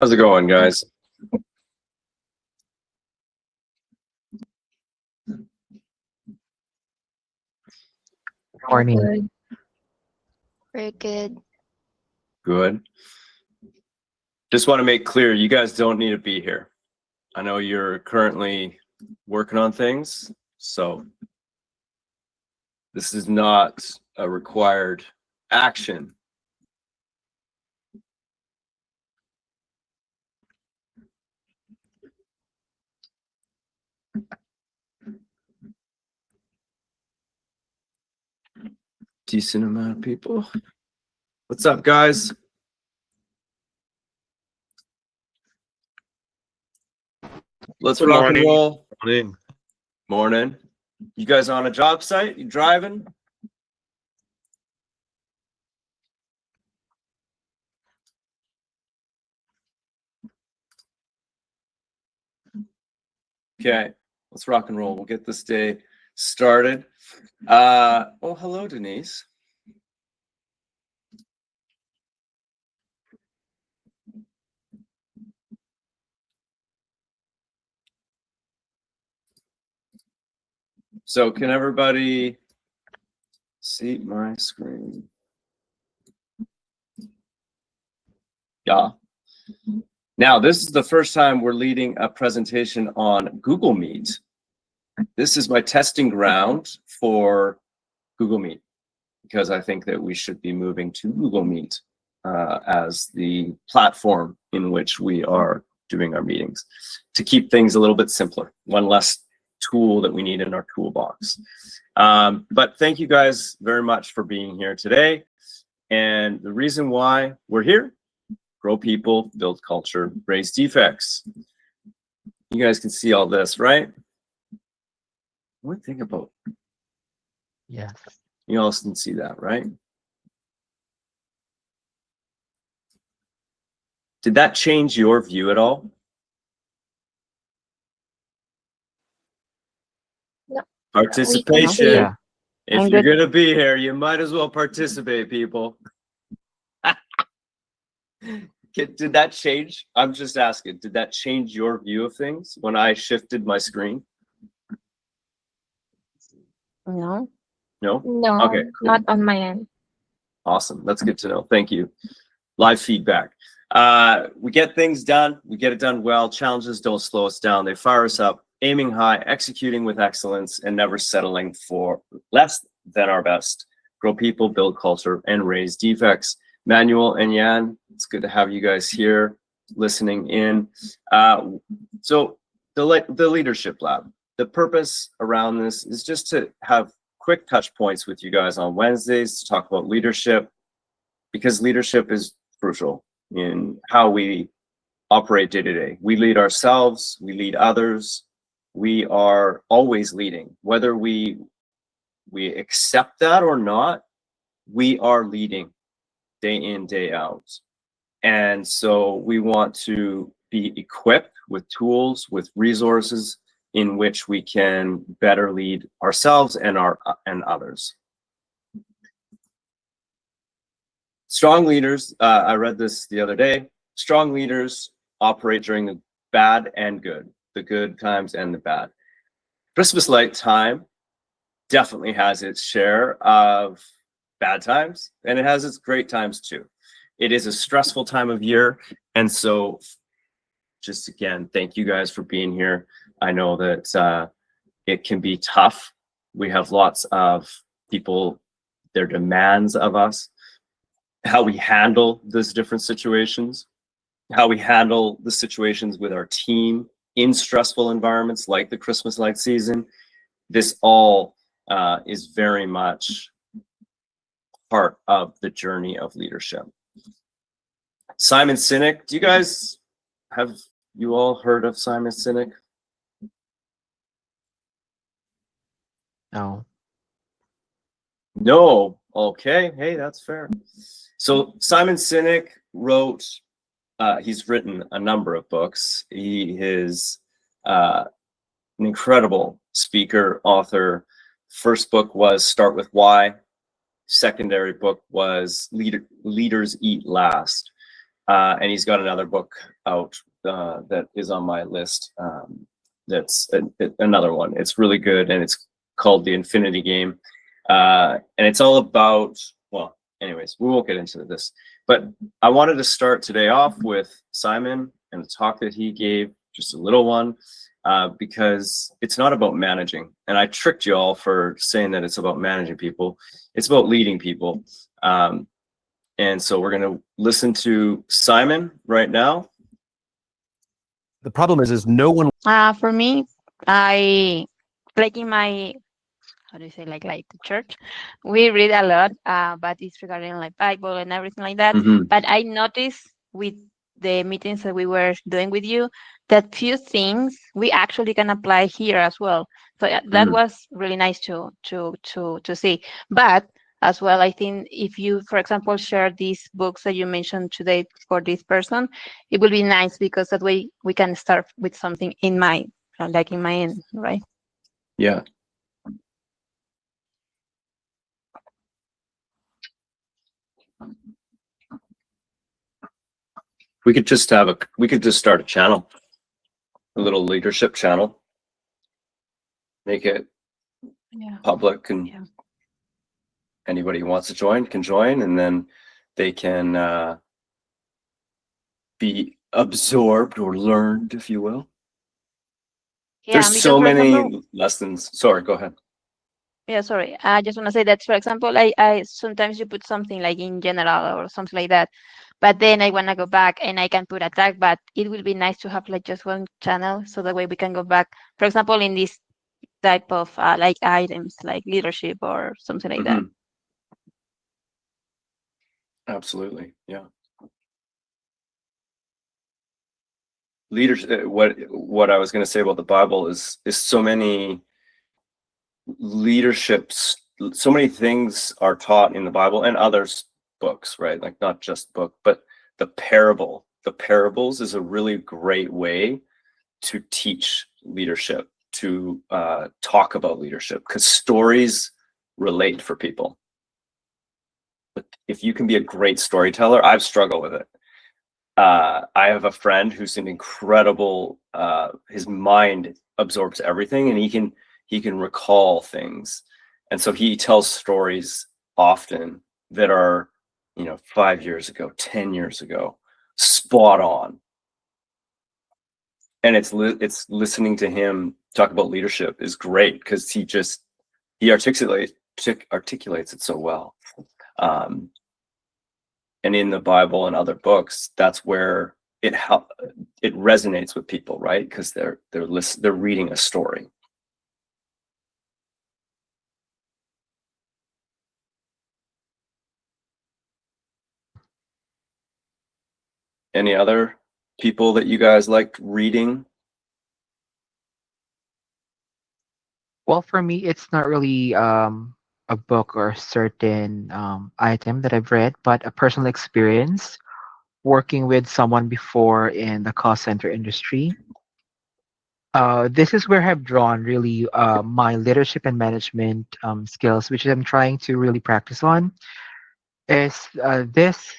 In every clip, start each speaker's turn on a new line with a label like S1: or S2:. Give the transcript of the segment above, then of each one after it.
S1: How's it going, guys?
S2: Morning.
S3: Good. Very good.
S1: Good. Just want to make clear, you guys don't need to be here. I know you're currently working on things, so this is not a required action. Decent amount of people. What's up, guys? Let's
S4: Good
S1: rock and
S4: morning.
S1: roll.
S4: Morning.
S1: Morning. You guys on a job site? You driving? Okay, let's rock and roll. We'll get this day started. Oh, hello, Denise. So can everybody see my screen? Yeah. Now, this is the first time we're leading a presentation on Google Meet. This is my testing ground for Google Meet because I think that we should be moving to Google Meet as the platform in which we are doing our meetings to keep things a little bit simpler, one less tool that we need in our toolbox. But thank you guys very much for being here today. And the reason why we're here: grow people, build culture, raise defects. You guys can see all this, right? What do you think about?
S2: Yes.
S1: You all can see that, right? Did that change your view at all?
S3: No.
S1: Participation.
S2: Yeah.
S1: If you're gonna be here, you might as well participate, people. Did that change? I'm just asking, did that change your view of things when I shifted my screen?
S3: No.
S1: No?
S3: No,
S1: Okay, cool.
S3: not on my end.
S1: Awesome. That's good to know. Thank you. Live feedback. We get things done. We get it done well. Challenges don't slow us down. They fire us up, aiming high, executing with excellence, and never settling for less than our best. Grow people, build culture, and raise defects. Manuel and Jan, it's good to have you guys here listening in. So the Leadership Lab, the purpose around this is just to have quick touch points with you guys on Wednesdays to talk about leadership, because leadership is crucial in how we operate day to day. We lead ourselves, we lead others. We are always leading, whether we accept that or not. We are leading day in, day out. And so we want to be equipped with tools, with resources in which we can better lead ourselves and others. Strong leaders, I read this the other day, strong leaders operate during the bad and good, the good times and the bad. Christmas light time definitely has its share of bad times, and it has its great times too. It is a stressful time of year, and so just again, thank you guys for being here. I know that it can be tough. We have lots of people, their demands of us, how we handle those different situations, how we handle the situations with our team in stressful environments like the Christmas light season. This all is very much part of the journey of leadership. Simon Sinek, have you all heard of Simon Sinek?
S2: No.
S1: No. Okay. Hey, that's fair. So Simon Sinek wrote, he's written a number of books. He is an incredible speaker, author. First book was Start With Why. Secondary book was Leaders Eat Last. And he's got another book out that is on my list. That's another one. It's really good, and it's called The Infinity Game. And it's all about, well, anyways, we won't get into this, but I wanted to start today off with Simon and the talk that he gave, just a little one, because it's not about managing. And I tricked you all for saying that it's about managing people. It's about leading people. And so we're going to listen to Simon right now.
S4: The problem is no one
S3: For me, I like in my, how do you say, like the church, we read a lot, but it's regarding like Bible and everything like that.
S1: Mhm.
S3: But I noticed with the meetings that we were doing with you that few things we actually can apply here as well. So that
S1: Mhm.
S3: was really nice to see. But as well, I think if you, for example, share these books that you mentioned today for this person, it will be nice because that way we can start with something in mind, like in my end, right?
S1: Yeah. We could just start a channel, a little leadership channel, make it
S3: Yeah.
S1: public, and
S3: Yeah.
S1: anybody who wants to join can join, and then they can be absorbed or learned, if you will.
S3: Yeah,
S1: There's
S3: because
S1: so
S3: for
S1: many
S3: example,
S1: lessons. Sorry, go ahead.
S3: yeah, sorry. I just want to say that, for example, I sometimes you put something like in general or something like that, but then I want to go back and I can put a tag, but it will be nice to have like just one channel so that way we can go back. For example, in this type of like items like leadership or something like that.
S1: Mhm. Absolutely, yeah. Leadership. What I was going to say about the Bible is so many leaderships, so many things are taught in the Bible and others books, right? Like not just book, but the parables is a really great way to teach leadership, to talk about leadership, because stories relate for people. But if you can be a great storyteller, I've struggled with it. I have a friend who's an incredible, his mind absorbs everything, and he can recall things. And so he tells stories often that are, 5 years ago, 10 years ago, spot on. And it's listening to him talk about leadership is great because he articulates it so well. And in the Bible and other books, that's where it resonates with people, right? Because they're reading a story. Any other people that you guys liked reading?
S2: Well, for me, it's not really a book or a certain item that I've read, but a personal experience working with someone before in the call center industry. This is where I've drawn really my leadership and management skills, which I'm trying to really practice on. Is this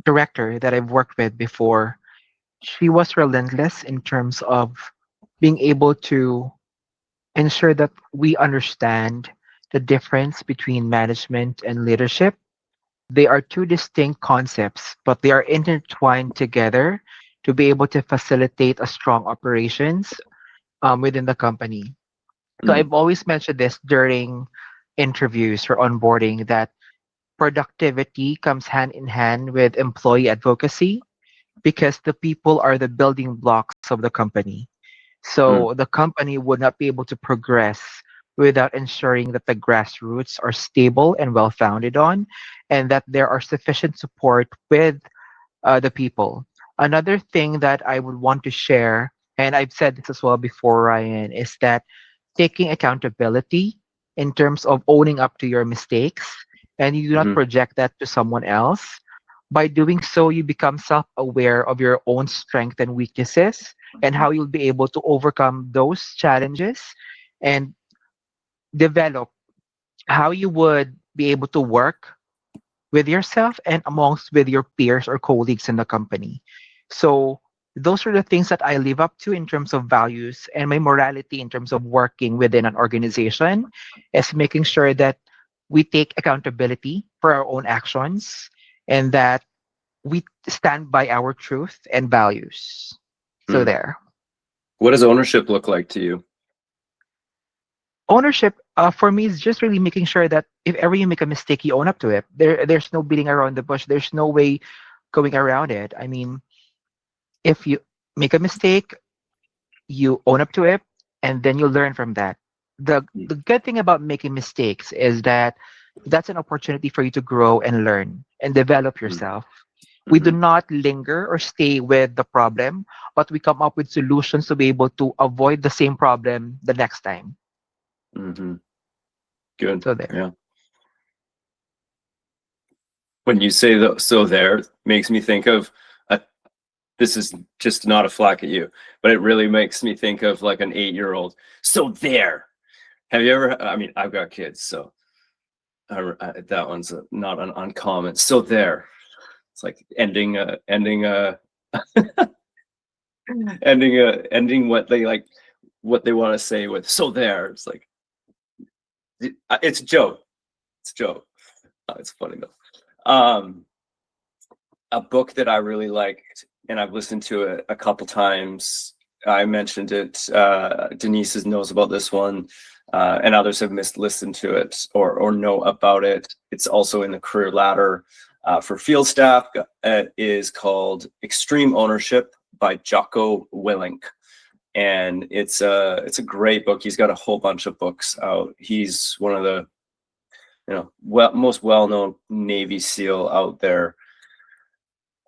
S2: director that I've worked with before? She was relentless in terms of being able to ensure that we understand the difference between management and leadership. They are two distinct concepts, but they are intertwined together to be able to facilitate a strong operations within the company. So
S1: Mm,
S2: I've always mentioned this during interviews or onboarding that productivity comes hand in hand with employee advocacy because the people are the building blocks of the company.
S1: mm,
S2: So the company would not be able to progress without ensuring that the grassroots are stable and well founded on, and that there are sufficient support with the people. Another thing that I would want to share, and I've said this as well before, Ryan, is that taking accountability in terms of owning up to your mistakes and you do not
S1: mhm,
S2: project that to someone else. By doing so, you become self aware of your own strengths and weaknesses and how you'll be able to overcome those challenges and develop how you would be able to work with yourself and amongst with your peers or colleagues in the company. So those are the things that I live up to in terms of values, and my morality in terms of working within an organization is making sure that we take accountability for our own actions and that we stand by our truth and values. So
S1: Hmm.
S2: there.
S1: What does ownership look like to you?
S2: Ownership for me is just really making sure that if ever you make a mistake, you own up to it. There's no beating around the bush. There's no way going around it. I mean, if you make a mistake, you own up to it, and then you learn from that. The good thing about making mistakes is that that's an opportunity for you to grow and learn and develop yourself. We do
S1: Mm-hmm.
S2: not linger or stay with the problem, but we come up with solutions to be able to avoid the same problem the next time.
S1: Mm-hmm. Good.
S2: So there.
S1: Yeah. When you say so there makes me think of this is just not a flack at you, but it really makes me think of like an 8-year-old. So there. Have you ever, I mean, I've got kids, so that one's not an uncommon. So there. It's like ending ending what they like, what they want to say with so there. It's like, it's a joke. It's a joke. It's funny though. A book that I really liked, and I've listened to it a couple times. I mentioned it. Denise knows about this one, and others have listened to it or know about it. It's also in the career ladder for field staff. It is called Extreme Ownership by Jocko Willink, and it's a great book. He's got a whole bunch of books out. He's one of the most well-known Navy SEAL out there.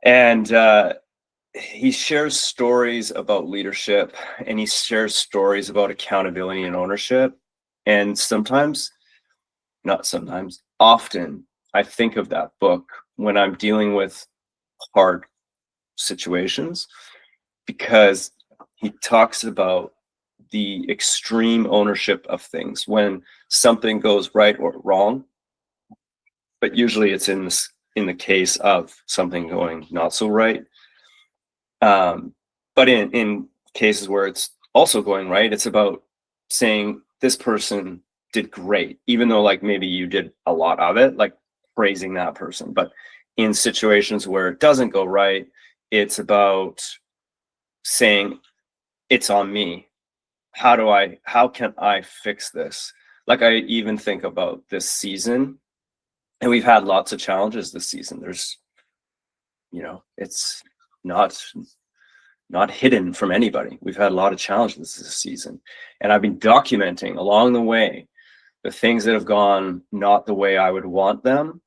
S1: And he shares stories about leadership, and he shares stories about accountability and ownership. And often I think of that book when I'm dealing with hard situations, because he talks about the extreme ownership of things when something goes right or wrong, but usually it's in the case of something going not so right. But in cases where it's also going right, it's about saying this person did great, even though like maybe you did a lot of it, like praising that person. But in situations where it doesn't go right, it's about saying it's on me. How can I fix this? Like I even think about this season, and we've had lots of challenges this season. There's, it's not hidden from anybody. We've had a lot of challenges this season, and I've been documenting along the way the things that have gone not the way I would want them,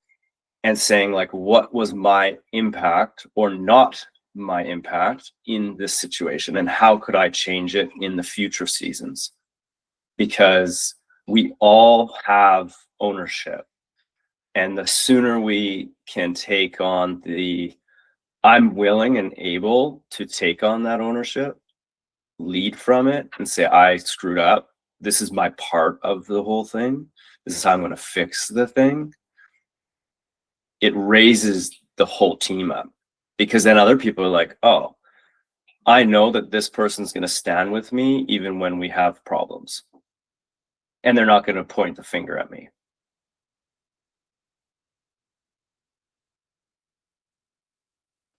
S1: and saying like, what was my impact or not my impact in this situation, and how could I change it in the future seasons? Because we all have ownership, and the sooner we can take on I'm willing and able to take on that ownership, lead from it, and say, I screwed up. This is my part of the whole thing. This is how I'm going to fix the thing. It raises the whole team up, because then other people are like, oh, I know that this person's going to stand with me even when we have problems. And they're not going to point the finger at me.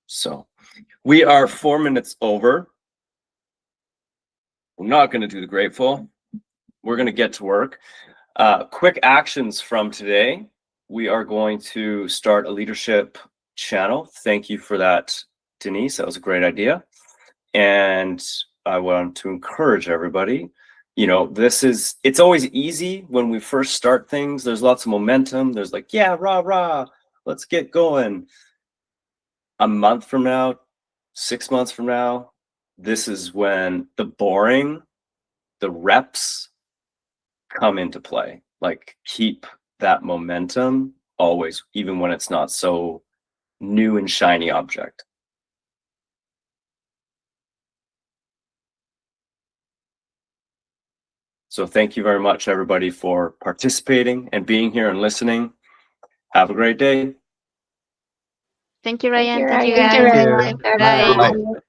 S1: So we are 4 minutes over. We're not going to do the grateful. We're going to get to work. Quick actions from today. We are going to start a leadership channel. Thank you for that, Denise. That was a great idea. And I want to encourage everybody. It's always easy when we first start things. There's lots of momentum. There's like, yeah, rah, rah, let's get going. A month from now, 6 months from now, this is when the reps come into play. Like, keep that momentum always, even when it's not so new and shiny object. So thank you very much, everybody, for participating and being here and listening. Have a great day.
S3: Thank you, Ryan. Thank you,
S5: Thank you,
S3: guys.
S5: Ryan.
S3: Bye.
S5: Bye.
S1: Bye.